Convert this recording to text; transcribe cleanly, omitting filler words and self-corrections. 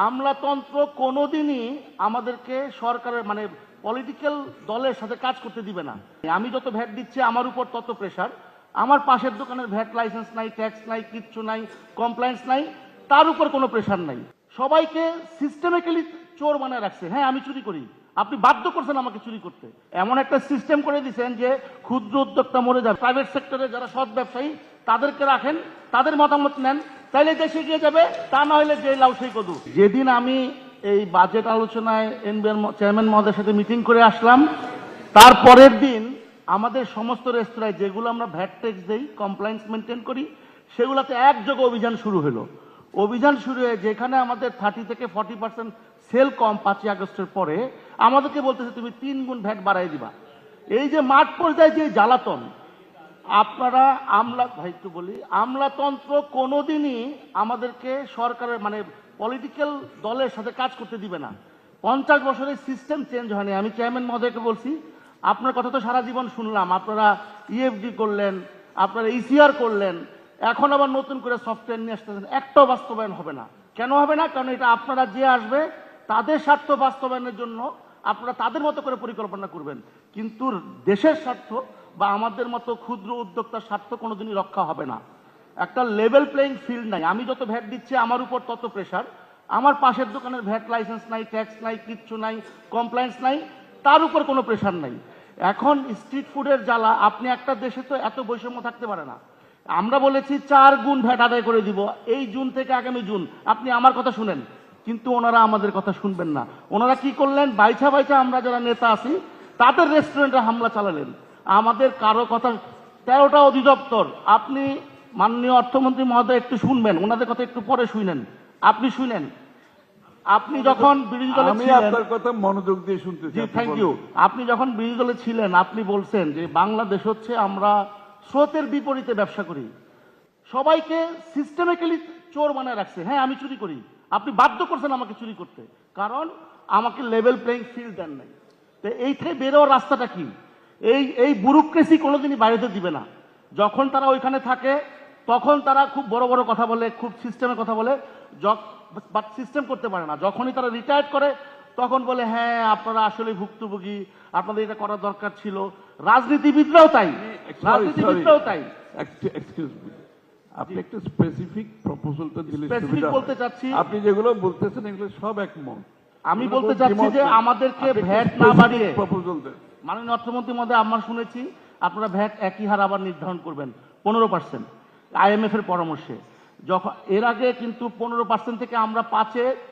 আমলাতন্ত্র কোনোদিনই আমাদেরকে সরকারের মানে পলিটিক্যাল দলের সাথে কাজ করতে দিবে না। আমি যত ভ্যাট দিচ্ছি আমার উপর তত প্রেশার, আমার পাশের দোকানের ভ্যাট লাইসেন্স নাই, ট্যাক্স নাই, কিচ্ছু নাই, কমপ্লায়েন্স নাই, তার উপর কোনো প্রেশার নাই। সবাইকে সিস্টেমিক্যালি চোর বানায় রাখছে। হ্যাঁ, আমি চুরি করি, আপনি বাধ্য করছেন আমাকে চুরি করতে। এমন একটা সিস্টেম করে দিয়েছেন যে ক্ষুদ্র উদ্যোক্তা মরে যাবে, প্রাইভেট সেক্টরে যারা সৎ ব্যবসায়ী তাদেরকে রাখেন, তাদের মতামত নেন, তাইলে দেশে এগিয়ে যাবে, তা না হলে যে লাউ সেই কদু। যেদিন আমি এই বাজেট আলোচনায় এনবিআর চেয়ারম্যান মহোদয়ের সাথে মিটিং করে আসলাম, তার পরের দিন আমাদের সমস্ত রেস্তোরাঁয় যেগুলো আমরা ভ্যাট ট্যাক্স দেই, কমপ্লায়েন্স মেনটেন করি, সেগুলোতে একযোগে অভিযান শুরু হলো। অভিযান শুরু হয়ে যেখানে আমাদের 30 থেকে 40% সেল কম 5ই আগস্টের পরে, আমাদেরকে বলতেছে তুমি 3 গুণ ভ্যাট বাড়াই দিবা। এই যে মাঠ পর্যায়ে যে জ্বালাতন, আপনারা ভাই একটু বলি, আমলাতন্ত্র কোনোদিনই আমাদেরকে সরকারের মানে পলিটিক্যাল দলের সাথে কাজ করতে দিবে না। 50 বছরের সিস্টেম চেঞ্জ হয়নি। আমি চেয়ারম্যান মহোদয়কে বলছি, আপনার কথা তো সারা জীবন শুনলাম, আপনারা ইএফডি করলেন, আপনারা ইসিআর করলেন, এখন আবার নতুন করে সফটওয়্যার নিয়ে আসতেছেন, একটাও বাস্তবায়ন হবে না। কেন হবে না? কারণ এটা আপনারা যে আসবে তাদের স্বার্থ বাস্তবায়নের জন্য আপনারা তাদের মতো করে পরিকল্পনা করবেন, কিন্তু দেশের স্বার্থ বা আমাদের মতো ক্ষুদ্র উদ্যোক্তার স্বার্থ কোনোদিনই রক্ষা হবে না। একটা লেভেল প্লেইং ফিল্ড নাই। আমি যত ভ্যাট দিচ্ছি আমার উপর তত প্রেশার, আমার পাশের দোকানের ভ্যাট লাইসেন্স নাই, ট্যাক্স নাই, কিচ্ছু নাই, কমপ্লায়েন্স নাই, তার উপর কোনো প্রেশার নাই। এখন স্ট্রিট ফুডের জ্বালা, আপনি একটা দেশে তো এত বৈষম্য থাকতে পারে না। আমরা বলেছি 4 গুণ ভ্যাট আদায় করে দিব এই জুন থেকে আগামী জুন, আপনি আমার কথা শুনেন, কিন্তু ওনারা আমাদের কথা শুনবেন না। ওনারা কি করলেন? বাইছা বাইছা আমরা যারা নেতা আছি তাদের রেস্টুরেন্টে হামলা চালালেন। আমাদের কারো কথা, 13টা অধিদপ্তর, আপনি মাননীয় অর্থমন্ত্রী মহোদয় একটু শুনবেন, ওনাদের কথা একটু পরে শুনেন, আপনি শুনেন। আপনি যখন বিরোধী দলে আমি ছিলেন, আপনার কথা মনোযোগ দিয়ে শুনতেছি। জি থ্যাংক ইউ। আপনি যখন বিরোধী দলে ছিলেন আপনি বলছেন যে বাংলাদেশ হচ্ছে আমরা স্রোতের বিপরীতে ব্যবসা করি, সবাইকে সিস্টেমিক্যালি চোর বানায় রাখছে। হ্যাঁ, আমি চুরি করি, আপনি বাধ্য করছেন আমাকে চুরি করতে, কারণ আমাকে লেভেল প্লেইং ফিল্ড দেন নাই। তো এই থেকে বেরোর রাস্তাটা কি? এই ব্যুরোক্রেসি কোনোদিনই বাইরে দিবে না। যখন তারা ওইখানে থাকে তখন তারা খুব বড় বড় কথা বলে, খুব সিস্টেমের কথা বলে, বাট সিস্টেম করতে পারে না। যখনই তারা রিটায়ার করে তখন বলে হ্যাঁ আপনারা আসলে ভুক্তভোগী, আপনাদের এটা করা দরকার ছিল। রাজনীতিবিদরাও তাই, রাজনীতিবিদরাও তাই। এক্সকিউজ মি, আপনি একটু স্পেসিফিক প্রপোজালটা দিলে স্পেসিফিক বলতে চাচ্ছি, আপনি যেগুলো বলতেছেন এগুলো সব একমত। আমি বলতে চাচ্ছি যে আমাদেরকে ভ্যাট না বাড়িয়ে, প্রপোজাল দেন। মাননীয় অর্থমন্ত্রী মহোদয়, আমরা শুনেছি আপনারা ভ্যাট একই হার আবার নির্ধারণ করবেন 15%, IMF এর পরামর্শে। যখন এর আগে কিন্তু 15% থেকে আমরা 5-এ